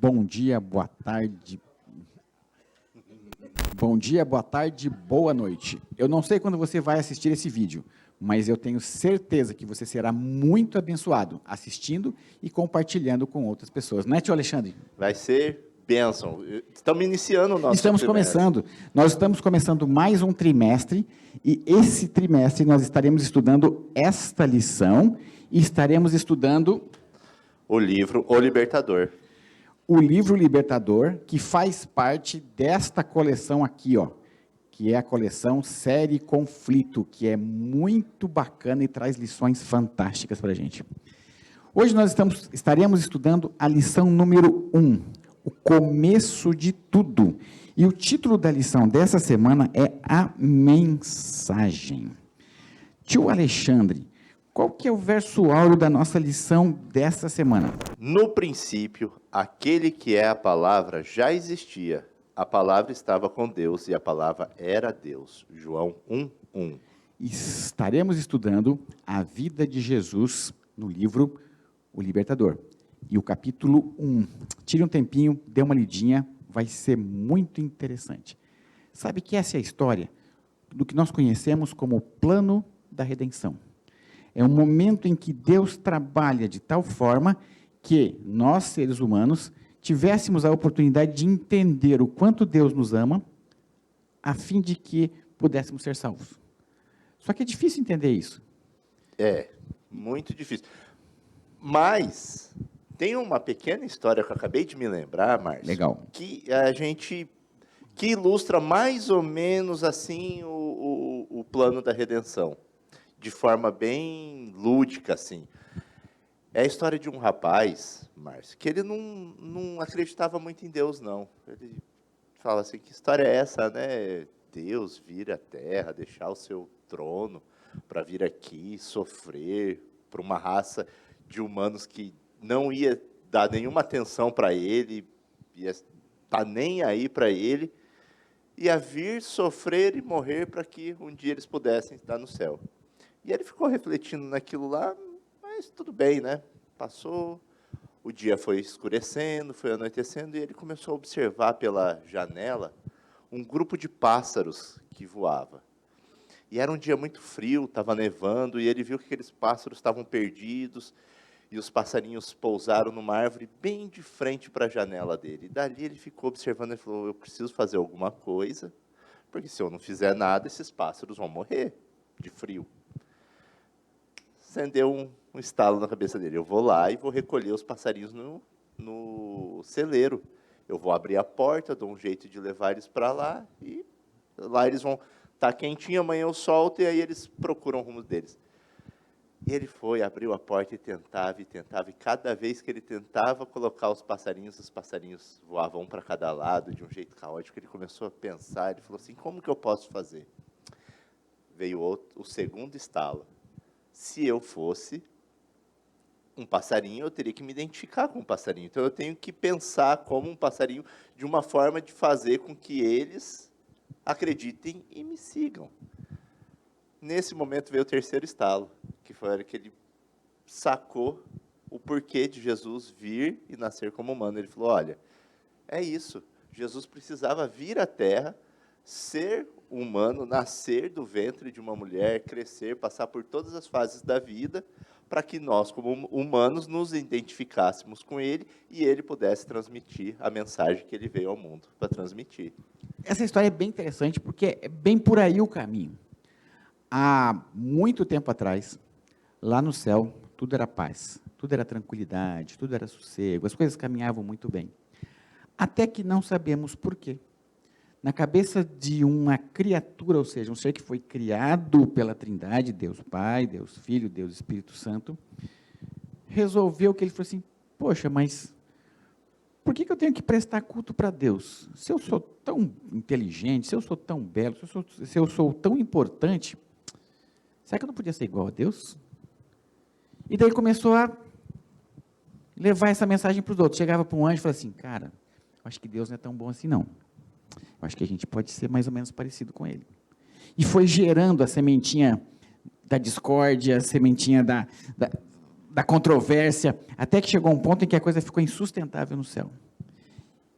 Bom dia, boa tarde. Bom dia, boa tarde, boa noite. Eu não sei quando você vai assistir esse vídeo, mas eu tenho certeza que você será muito abençoado assistindo e compartilhando com outras pessoas. Não é, tio Alexandre? Vai ser bênção. Estamos iniciando o nosso trimestre. Nós estamos começando mais um trimestre, e esse trimestre nós estaremos estudando esta lição, e estaremos estudando o livro O Libertador. O livro Libertador, que faz parte desta coleção aqui, ó, que é a coleção Série Conflito, que é muito bacana e traz lições fantásticas para a gente. Hoje nós estaremos estudando a lição número 1, o começo de tudo. E o título da lição dessa semana é A Mensagem. Tio Alexandre, qual que é o verso áureo da nossa lição dessa semana? No princípio, aquele que é a palavra já existia. A palavra estava com Deus e a palavra era Deus. João 1:1. Estaremos estudando a vida de Jesus no livro O Libertador. E o capítulo 1. Tire um tempinho, dê uma lidinha, vai ser muito interessante. Sabe que essa é a história do que nós conhecemos como o plano da redenção. É um momento em que Deus trabalha de tal forma que nós, seres humanos, tivéssemos a oportunidade de entender o quanto Deus nos ama, a fim de que pudéssemos ser salvos. Só que é difícil entender isso. É, muito difícil. Mas tem uma pequena história que eu acabei de me lembrar, Márcio. Legal. Que ilustra mais ou menos assim o plano da redenção. De forma bem lúdica, assim. É a história de um rapaz, Márcio, que ele não acreditava muito em Deus, não. Ele fala assim, que história é essa, né? Deus vir à Terra, deixar o seu trono para vir aqui sofrer por uma raça de humanos que não ia dar nenhuma atenção para ele, ia estar nem aí para ele, ia vir sofrer e morrer para que um dia eles pudessem estar no céu. E ele ficou refletindo naquilo lá, mas tudo bem, né? Passou, o dia foi escurecendo, foi anoitecendo, e ele começou a observar pela janela um grupo de pássaros que voava. E era um dia muito frio, estava nevando, e ele viu que aqueles pássaros estavam perdidos, e os passarinhos pousaram numa árvore bem de frente para a janela dele. E dali ele ficou observando e falou, eu preciso fazer alguma coisa, porque se eu não fizer nada, esses pássaros vão morrer de frio. Acendeu um estalo na cabeça dele. Eu vou lá e vou recolher os passarinhos no celeiro. Eu vou abrir a porta, dou um jeito de levar eles para lá, e lá eles vão estar quentinho, amanhã eu solto, e aí eles procuram o rumo deles. E ele foi, abriu a porta e tentava, e cada vez que ele tentava colocar os passarinhos voavam um para cada lado, de um jeito caótico. Ele começou a pensar, ele falou assim, como que eu posso fazer? Veio o segundo estalo. Se eu fosse um passarinho, eu teria que me identificar com um passarinho. Então, eu tenho que pensar como um passarinho, de uma forma de fazer com que eles acreditem e me sigam. Nesse momento veio o terceiro estalo, que foi a hora que ele sacou o porquê de Jesus vir e nascer como humano. Ele falou, olha, é isso, Jesus precisava vir à Terra, ser humano, nascer do ventre de uma mulher, crescer, passar por todas as fases da vida, para que nós, como humanos, nos identificássemos com ele e ele pudesse transmitir a mensagem que ele veio ao mundo para transmitir. Essa história é bem interessante, porque é bem por aí o caminho. Há muito tempo atrás, lá no céu, tudo era paz, tudo era tranquilidade, tudo era sossego, as coisas caminhavam muito bem. Até que não sabemos por quê. Na cabeça de uma criatura, ou seja, um ser que foi criado pela Trindade, Deus Pai, Deus Filho, Deus Espírito Santo, resolveu que ele falou assim, poxa, mas por que eu tenho que prestar culto para Deus? Se eu sou tão inteligente, se eu sou tão belo, se eu sou tão importante, será que eu não podia ser igual a Deus? E daí começou a levar essa mensagem para os outros. Chegava para um anjo e falava assim, cara, eu acho que Deus não é tão bom assim não. Eu acho que a gente pode ser mais ou menos parecido com ele. E foi gerando a sementinha da discórdia, a sementinha da controvérsia, até que chegou um ponto em que a coisa ficou insustentável no céu.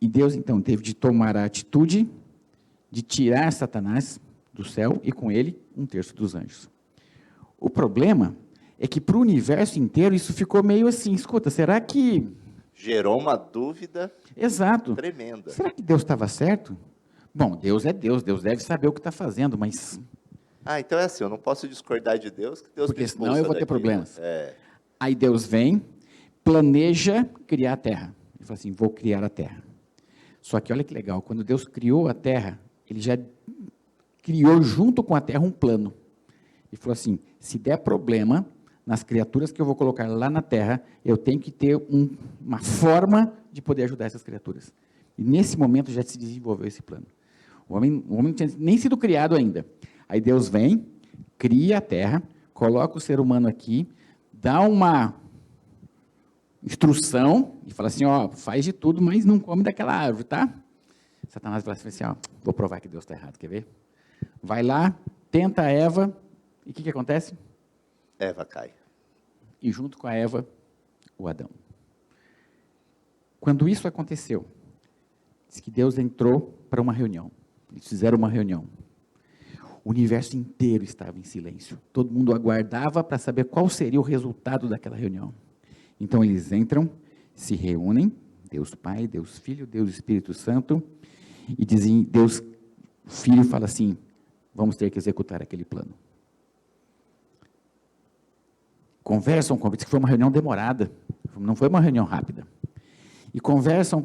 E Deus, então, teve de tomar a atitude de tirar Satanás do céu e, com ele, 1/3 dos anjos. O problema é que, para o universo inteiro, isso ficou meio assim, escuta, será que... Gerou uma dúvida Exato. tremenda. Será que Deus estava certo? Bom, Deus é Deus, Deus deve saber o que está fazendo, mas... Então é assim, eu não posso discordar de Deus, que Deus Porque me senão expulsa eu vou ter daqui. problemas. É. Aí Deus vem, planeja criar a terra. Ele fala assim, vou criar a terra. Só que olha que legal, quando Deus criou a terra, ele já criou junto com a terra um plano. Ele falou assim, se der problema nas criaturas que eu vou colocar lá na terra, eu tenho que ter uma forma de poder ajudar essas criaturas. E nesse momento já se desenvolveu esse plano. O homem não tinha nem sido criado ainda. Aí Deus vem, cria a terra, coloca o ser humano aqui, dá uma instrução e fala assim, ó, faz de tudo, mas não come daquela árvore, tá? Satanás fala assim, ó, vou provar que Deus está errado, quer ver? Vai lá, tenta a Eva, e o que acontece? Eva cai. E junto com a Eva, o Adão. Quando isso aconteceu, diz que Deus entrou para uma reunião. Eles fizeram uma reunião. O universo inteiro estava em silêncio. Todo mundo aguardava para saber qual seria o resultado daquela reunião. Então eles entram, se reúnem, Deus Pai, Deus Filho, Deus Espírito Santo, e dizem, Deus Filho fala assim, vamos ter que executar aquele plano. Conversam, diz que foi uma reunião demorada, não foi uma reunião rápida. E conversam.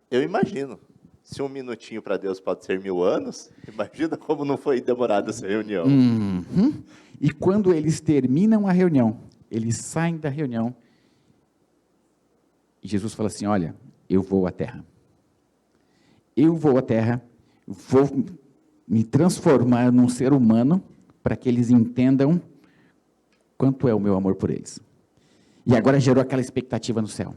Eu imagino. Se 1 minutinho para Deus pode ser 1000 anos, imagina como não foi demorada essa reunião. Uhum. E quando eles terminam a reunião, eles saem da reunião, e Jesus fala assim, olha, eu vou à terra. Eu vou à terra, vou me transformar num ser humano, para que eles entendam quanto é o meu amor por eles. E agora gerou aquela expectativa no céu.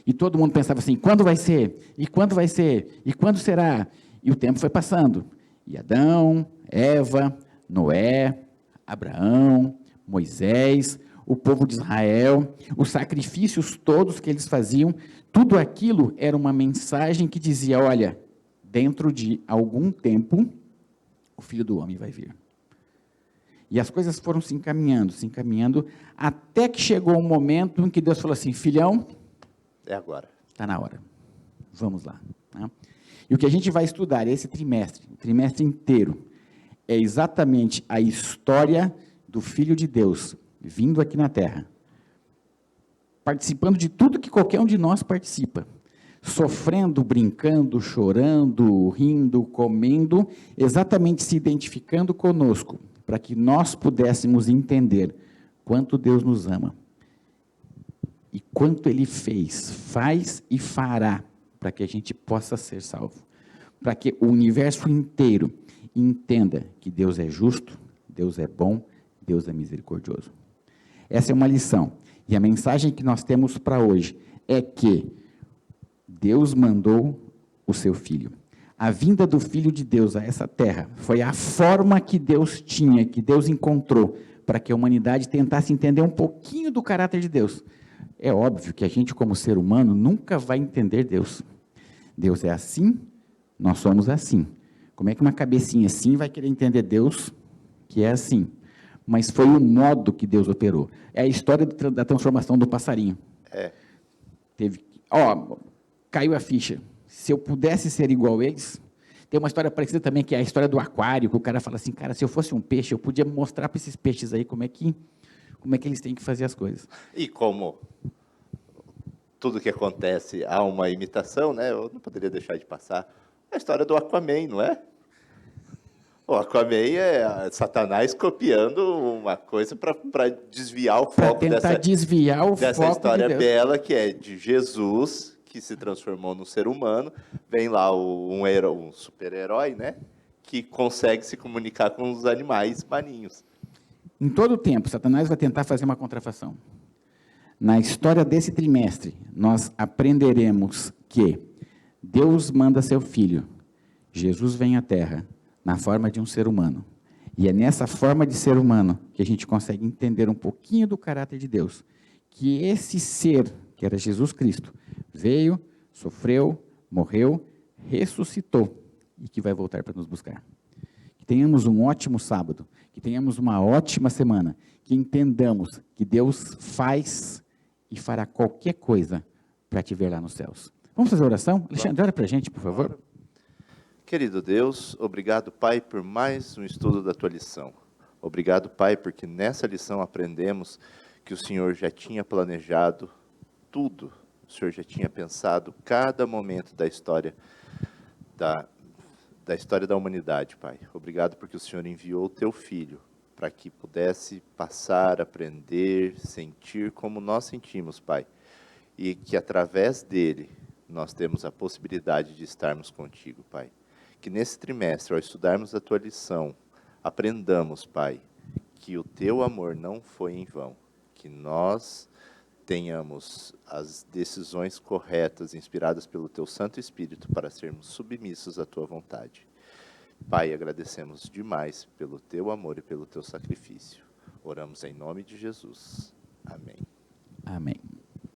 E todo mundo pensava assim, quando vai ser? E quando vai ser? E quando será? E o tempo foi passando. E Adão, Eva, Noé, Abraão, Moisés, o povo de Israel, os sacrifícios todos que eles faziam, tudo aquilo era uma mensagem que dizia, olha, dentro de algum tempo, o Filho do Homem vai vir. E as coisas foram se encaminhando, até que chegou um momento em que Deus falou assim, filhão, é agora. Está na hora. Vamos lá. Né? E o que a gente vai estudar esse trimestre, o trimestre inteiro, é exatamente a história do Filho de Deus, vindo aqui na Terra, participando de tudo que qualquer um de nós participa, sofrendo, brincando, chorando, rindo, comendo, exatamente se identificando conosco, para que nós pudéssemos entender quanto Deus nos ama, e quanto Ele fez, faz e fará para que a gente possa ser salvo. Para que o universo inteiro entenda que Deus é justo, Deus é bom, Deus é misericordioso. Essa é uma lição. E a mensagem que nós temos para hoje é que Deus mandou o seu Filho. A vinda do Filho de Deus a essa terra foi a forma que Deus tinha, que Deus encontrou, para que a humanidade tentasse entender um pouquinho do caráter de Deus. É óbvio que a gente, como ser humano, nunca vai entender Deus. Deus é assim, nós somos assim. Como é que uma cabecinha assim vai querer entender Deus, que é assim? Mas foi o modo que Deus operou. É a história da transformação do passarinho. Caiu a ficha. Se eu pudesse ser igual a eles... Tem uma história parecida também, que é a história do aquário, que o cara fala assim, cara, se eu fosse um peixe, eu podia mostrar para esses peixes aí como é que eles têm que fazer as coisas. E como tudo que acontece há uma imitação, né? Eu não poderia deixar de passar. É a história do Aquaman, não é? O Aquaman é Satanás copiando uma coisa para desviar o foco dessa história bela, que é de Jesus, que se transformou num ser humano. Vem lá um super-herói, né? Que consegue se comunicar com os animais marinhos. Em todo o tempo, Satanás vai tentar fazer uma contrafação. Na história desse trimestre, nós aprenderemos que Deus manda seu Filho. Jesus vem à Terra na forma de um ser humano. E é nessa forma de ser humano que a gente consegue entender um pouquinho do caráter de Deus. Que esse ser, que era Jesus Cristo, veio, sofreu, morreu, ressuscitou e que vai voltar para nos buscar. Que tenhamos um ótimo sábado, que tenhamos uma ótima semana, que entendamos que Deus faz e fará qualquer coisa para te ver lá nos céus. Vamos fazer a oração? Alexandre, ora para a gente, por favor. Querido Deus, obrigado, Pai, por mais um estudo da Tua lição. Obrigado, Pai, porque nessa lição aprendemos que o Senhor já tinha planejado tudo. O Senhor já tinha pensado cada momento da história da humanidade, Pai. Obrigado porque o Senhor enviou o Teu Filho para que pudesse passar, aprender, sentir como nós sentimos, Pai. E que através dele nós temos a possibilidade de estarmos contigo, Pai. Que nesse trimestre, ao estudarmos a Tua lição, aprendamos, Pai, que o Teu amor não foi em vão, que nós tenhamos as decisões corretas, inspiradas pelo Teu Santo Espírito, para sermos submissos à Tua vontade. Pai, agradecemos demais pelo Teu amor e pelo Teu sacrifício. Oramos em nome de Jesus. Amém. Amém.